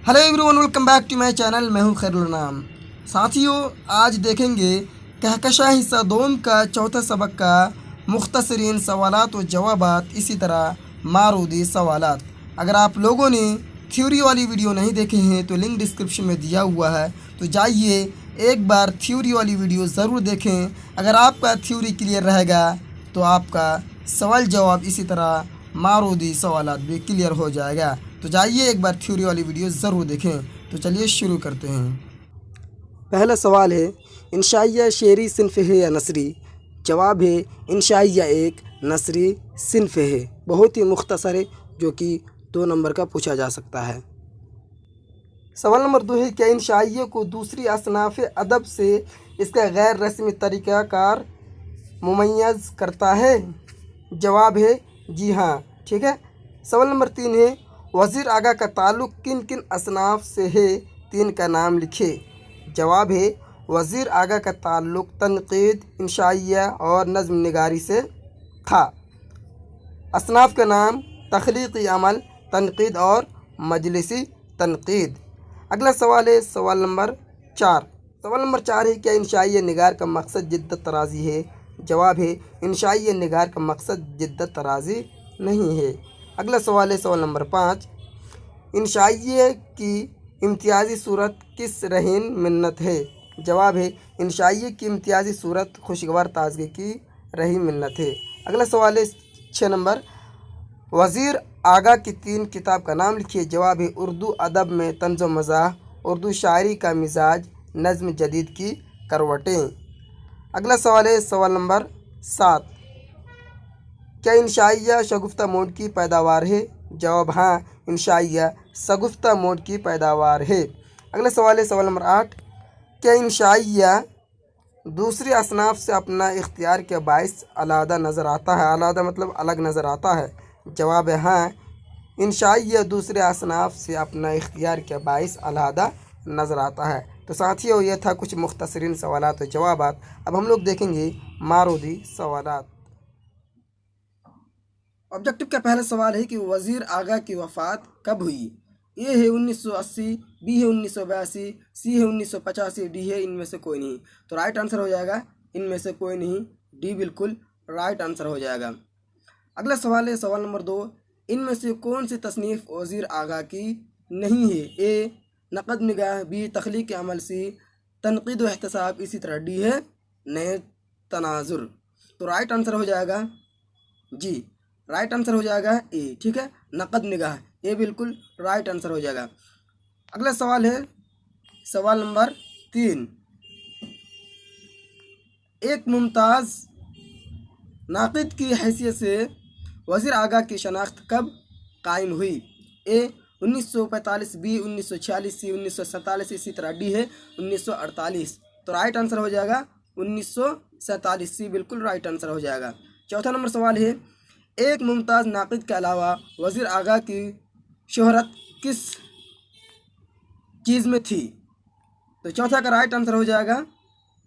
Hello everyone, welcome back to my channel. मैं हूं खैरुल नाम। साथियों, आज देखेंगे कहकशा हिस्सा दोम का चौथा सबक का मुख्तसरीन सवालात व जवाबात, इसी तरह मारूदी सवालात। अगर आप लोगों ने थ्योरी वाली वीडियो नहीं देखे हैं तो लिंक डिस्क्रिप्शन में दिया हुआ है, तो जाइए एक बार थ्योरी वाली वीडियो ज़रूर देखें। अगर आपका थ्योरी क्लियर रहेगा तो आपका सवाल जवाब, इसी तरह मारूदी सवालात भी क्लियर हो जाएगा। तो जाइए एक बार थ्योरी वाली वीडियो ज़रूर देखें। तो चलिए शुरू करते हैं। पहला सवाल है, इंशाइया शेरी सिन्फ है या नसरी? जवाब है इंशाइया एक नसरी सिन्फ है। बहुत ही मुख्तसर है, जो कि 2 नंबर का पूछा जा सकता है। सवाल नंबर 2 है, क्या इंशाइया को दूसरी असनाफ़ अदब से इसका गैर रस्मी तरीक़ाकार मुमय्यज़ करता है? जवाब है जी हाँ। ठीक है। सवाल नंबर 3 है, वज़ीर आगा का ताल्लुक़ किन किन असनाफ़ से है? 3 का नाम लिखे। जवाब है वज़ीर आगा का ताल्लुक़ तनक़ीद, इंशाइया और नज़्म निगारी से था। असनाफ़ का नाम तख़लीक़ी अमल, तनक़ीद और मजलिसी तनक़ीद। अगला सवाल है सवाल नंबर 4। सवाल नंबर 4 है, क्या इंशाइया निगार का मकसद जिद्दत तराज़ी है? जवाब है इंशाइया निगार का मकसद जिद्दत तराज़ी नहीं है। अगला सवाल है सवाल नंबर 5। इंशाइया की इम्तियाज़ी सूरत किस रहीन मिन्नत है? जवाब है इंशाइया की इम्तियाज़ी सूरत खुशगवार ताज़गी की रही मिन्नत है। अगला सवाल है 6 नंबर, वज़ीर आगा की 3 किताब का नाम लिखिए। जवाब है उर्दू अदब में तंज़ व मज़ाह, उर्दू शायरी का मिजाज, नज़्म जदीद की करवटें। अगला सवाल है सवाल नंबर 7। क्या इंशाइया शगुफ्ता मोड की पैदावार है? जवाब हाँ, इंशाइया शगुफ्ता मोड की पैदावार है। अगला सवाल है सवाल नंबर 8। क्या इंशाइया दूसरी असनाफ़ से अपना इख्तियार के बाइस अलहदा नज़र आता है? अलहदा मतलब अलग नज़र आता है। जवाब है हाँ, इंशाइया दूसरे असनाफ़ से अपना इख्तियार के बाइस अलहदा नज़र आता है। तो साथियों, ये था कुछ मुख्तसरीन सवालात और जवाबात। अब हम लोग देखेंगे मारूदी सवालात। ऑब्जेक्टिव का पहला सवाल है कि वज़ीर आगा की वफ़ात कब हुई? ए है 1980, बी है 1982, सी है 1985, डी है इनमें से कोई नहीं। तो राइट आंसर हो जाएगा इनमें से कोई नहीं, डी बिल्कुल राइट आंसर हो जाएगा। अगला सवाल है सवाल नंबर 2। इनमें से कौन सी तसनीफ़ वज़ीर आगा की नहीं है? ए नक़द निगाह, बी तख्लीक़ अमल, सी तनक़ीद व एहतसाब, इसी तरह डी है नए तनाजुर। तो राइट आंसर हो जाएगा जी, राइट आंसर हो जाएगा ए। ठीक है, नक़द निगाह, ए बिल्कुल राइट आंसर हो जाएगा। अगला सवाल है सवाल नंबर 3। एक मुमताज़ नाक़िद की हैसियत से वज़ीर आगा की शनाख्त कब कायम हुई? ए 1945, बी 1946, सी 1947, इसी तरह डी है 1948। तो राइट आंसर हो जाएगा 1947, सी बिल्कुल राइट आंसर हो जाएगा। चौथा नंबर सवाल है, एक मुमताज़ नाक़िद के अलावा वज़ीर आगा की शोहरत किस चीज़ में थी? तो चौथा का राइट आंसर हो जाएगा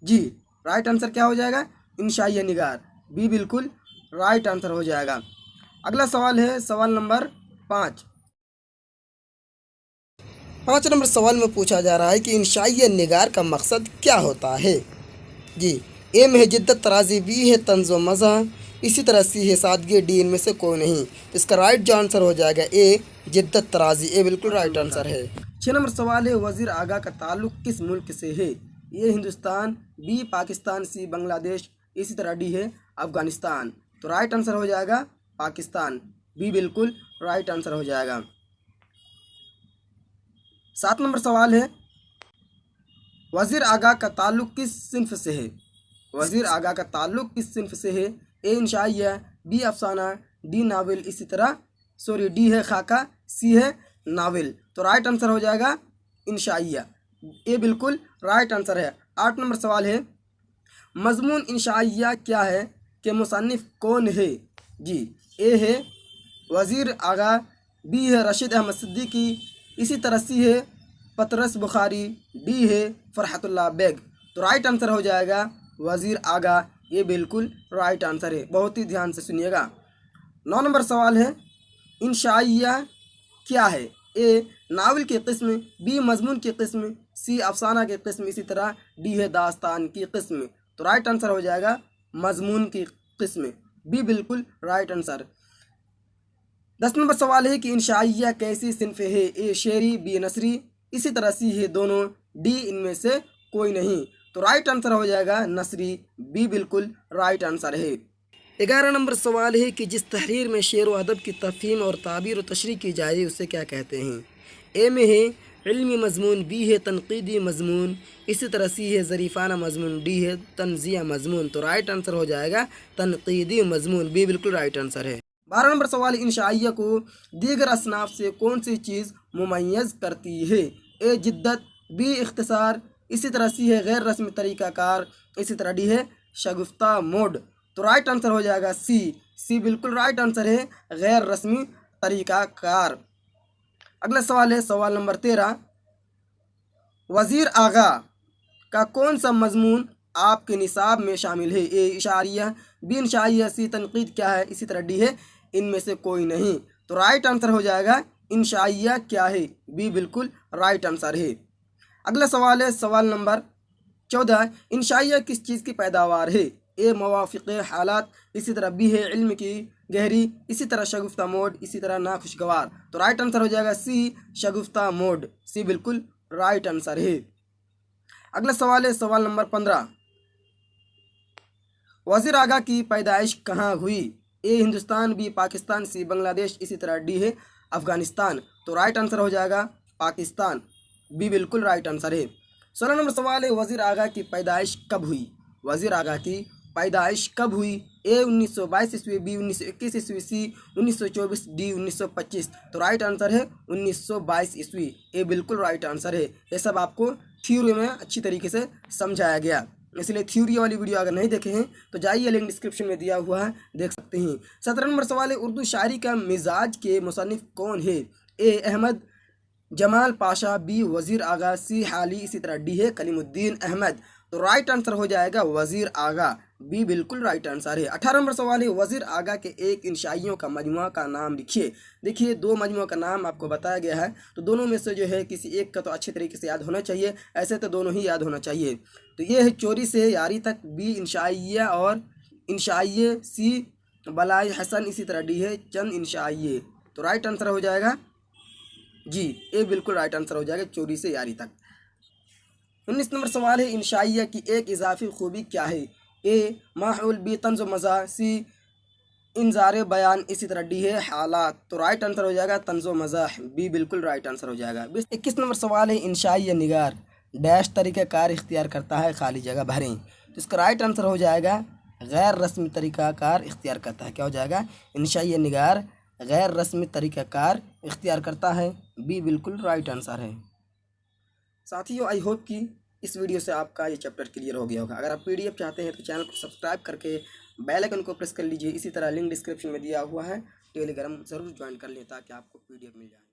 जी, राइट आंसर क्या हो जाएगा? इंशाइया निगार, बी बिल्कुल राइट आंसर हो जाएगा। अगला सवाल है सवाल नंबर 5। 5 नंबर सवाल में पूछा जा रहा है कि इंशाइया निगार का मकसद क्या होता है? जी, ए में है जिद्दत तराज़ी, बी है तंज़ व मज़ा, इसी तरह सी है सादगी, डी इनमें से कोई नहीं। इसका राइट जो आंसर हो जाएगा ए जिद्दत तराज़ी, ए बिल्कुल राइट आंसर है। 6 नंबर सवाल है, वज़ीर आगा का ताल्लुक़ किस मुल्क से है? ए हिंदुस्तान, बी पाकिस्तान, सी बांग्लादेश, इसी तरह डी है अफ़गानिस्तान। तो राइट आंसर हो जाएगा पाकिस्तान, बी बिल्कुल राइट आंसर हो जाएगा। 7 नंबर सवाल है, वज़ीर आगा का ताल्लुक़ किस सिन्फ से है? वज़ीर आगा का ताल्लुक़ किस सिन्फ से है? ए इंशाइया, बी अफसाना, डी नावल, इसी तरह डी है खाका, सी है नावल। तो राइट आंसर हो जाएगा इंशाइया, ए बिल्कुल राइट आंसर है। 8 नंबर सवाल है, मज़मून इंशाइया क्या है कि मुसन्निफ़ कौन है? जी, ए है वज़ीर आगा, बी है रशीद अहमद सिद्दीकी, इसी तरह सी है पतरस बुखारी, डी है फ़रहतुल्लाह बेग। तो राइट आंसर हो जाएगा वज़ीर आगा, ये बिल्कुल राइट आंसर है। बहुत ही ध्यान से सुनिएगा। 9 नंबर सवाल है, इंशाइया क्या है? ए नावल की किस्म, बी मजमून की किस्म, सी अफसाना की किस्म, इसी तरह डी है दास्तान की किस्म। तो राइट आंसर हो जाएगा मजमून की किस्म, बी बिल्कुल राइट आंसर। 10 नंबर सवाल है कि इंशाइया कैसी सिन्फ है? ए शेरी, बी नसरी, इसी तरह सी है दोनों, डी इनमें से कोई नहीं। तो राइट आंसर हो जाएगा नसरी, बी बिल्कुल राइट आंसर है। 11 नंबर सवाल है कि जिस तहरीर में शेर व अदब की तफ़हीम और ताबीर व तशरीह की जाए उसे क्या कहते हैं? ए में है इल्मी मजमून, बी है तनकीदी मजमून, इसी तरह सी है ज़रीफ़ाना मजमून, डी है तंज़िया मजमून। तो राइट आंसर हो जाएगा तनकीदी मजमून, बी बिल्कुल राइट आंसर है। 12 नंबर सवाल, इंशाइया को दीगर असनाफ से कौन सी चीज़ मुमय्यज़ करती है? ए जिद्दत, बी इख्तिसार, इसी तरह सी है गैर रस्मी तरीक़ाकार, इसी तरह डी है शगुफ्ता मोड। तो राइट आंसर हो जाएगा सी बिल्कुल राइट आंसर है गैर रस्मी तरीक़ाकार। अगला सवाल है सवाल नंबर 13, वज़ीर आगा का कौन सा मजमून आपके निसाब में शामिल है? ए इशारिया, बी इंशाइया, सी तनकीद क्या है, इसी तरह डी है इनमें से कोई नहीं। तो राइट आंसर हो जाएगा इंशाइया क्या है, बी बिल्कुल राइट आंसर है। अगला सवाल है सवाल नंबर 14, इंशाइया किस चीज़ की पैदावार है? ए मवाफ़िक़ हालात, इसी तरह बी है इल्म की गहरी, इसी तरह शगुफ्ता मोड, इसी तरह नाखुशगवार। तो राइट आंसर हो जाएगा सी शगुफ्ता मोड, सी बिल्कुल राइट आंसर है। अगला सवाल है सवाल नंबर 15, वज़ीर आगा की पैदाइश कहाँ हुई? ए हिंदुस्तान, बी पाकिस्तान, सी बांग्लादेश, इसी तरह डी है अफ़गानिस्तान। तो राइट आंसर हो जाएगा पाकिस्तान, बी बिल्कुल राइट आंसर है। 16 नंबर सवाल है वज़ीर आगा की पैदाइश कब हुई? वज़ीर आगा की पैदाइश कब हुई? ए 1922 ईस्वी, बी 1921 ईस्वी, सी 1924, डी 1925। तो राइट आंसर है 1922 ईस्वी, ए बिल्कुल राइट आंसर है। ये सब आपको थ्योरी में अच्छी तरीके से समझाया गया, इसलिए थ्योरी वाली वीडियो अगर नहीं देखे हैं तो जाइए, लिंक डिस्क्रिप्शन में दिया हुआ है, देख सकते हैं। 17 नंबर सवाल है उर्दू शायरी का मिजाज के मुसन्निफ कौन है? ए अहमद जमाल पाशा, बी वज़ीर आगा, सी हाली, इसी तरह डी है कलीमुद्दीन अहमद। तो राइट आंसर हो जाएगा वज़ीर आगा, बी बिल्कुल राइट आंसर है। 18 नंबर सवाल है वज़ीर आगा के एक इंशाइयों का मजमुआ का नाम लिखिए। देखिए दो मजमुआ का नाम आपको बताया गया है, तो दोनों में से जो है किसी एक का तो अच्छे तरीके से याद होना चाहिए, ऐसे तो दोनों ही याद होना चाहिए। तो ये है चोरी से यारी तक, बी इंशाइया और इंशाइये, सी बलाई हसन, इसी तरह डी है चंद इंशाइये। तो राइट आंसर हो जाएगा जी, ए बिल्कुल राइट आंसर हो जाएगा चोरी से यारी तक। 19 नंबर सवाल है इंशाइया की एक इजाफी खूबी क्या है? ए माहौल, बी तंज़ मज़ा, सी इंजार बयान, इसी तरह डी है हालात। तो राइट आंसर हो जाएगा तंज़ मज़ाह, बी बिल्कुल राइट आंसर हो जाएगा। 21 नंबर सवाल है इंशाइया निगार डैश तरीक़ाकार इख्तियार करता है, खाली जगह भरें। तो इसका राइट आंसर हो जाएगा गैर रस्मी तरीक़ाकार इख्तियार करता है। क्या हो जाएगा? इंशाइया निगार गैर रस्मी तरीक़ाकार इख्तियार करता है, बी बिल्कुल राइट आंसर है। साथियों आई होप कि इस वीडियो से आपका ये चैप्टर क्लियर हो गया होगा। अगर आप पीडीएफ चाहते हैं तो चैनल को सब्सक्राइब करके बेल आइकन को प्रेस कर लीजिए। इसी तरह लिंक डिस्क्रिप्शन में दिया हुआ है, टेलीग्राम ज़रूर ज्वाइन कर लें ताकि आपको पीडीएफ मिल जाए।